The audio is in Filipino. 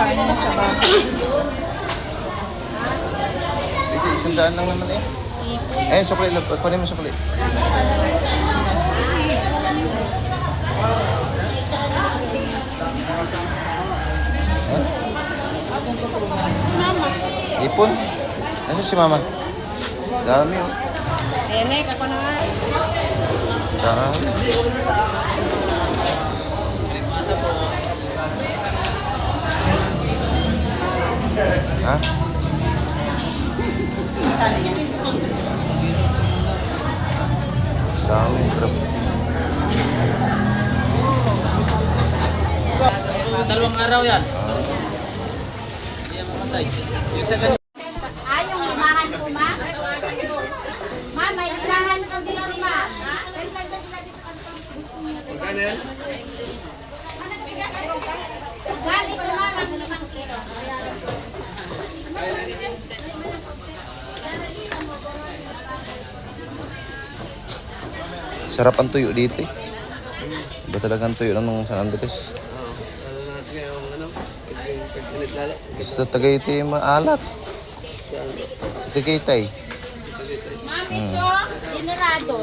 kain mo sa bahay. Dito, 100 lang naman eh. Ayun, sukli. Kunin mo sukli. Ipon? Nasaan si mama? Dami oh. Enek, ako na nga. Dami. Ha? Dami, crap. Dalawang araw yan. Hindi yan mamatay. Yung sa ganito. Yung limahan po, ma? Ma, may limahan po dito, ma. Magkano yan? Galing po, ma, mag-limang kilo. Sarap ang tuyo dito eh. Iba talagang tuyo lang nung San Andres. Oo. Lalo na natin ngayong ano, pag-init lalo. Sa Tagaytay maalat. Saan? Sa Tagaytay. Mami, ito, dinurado.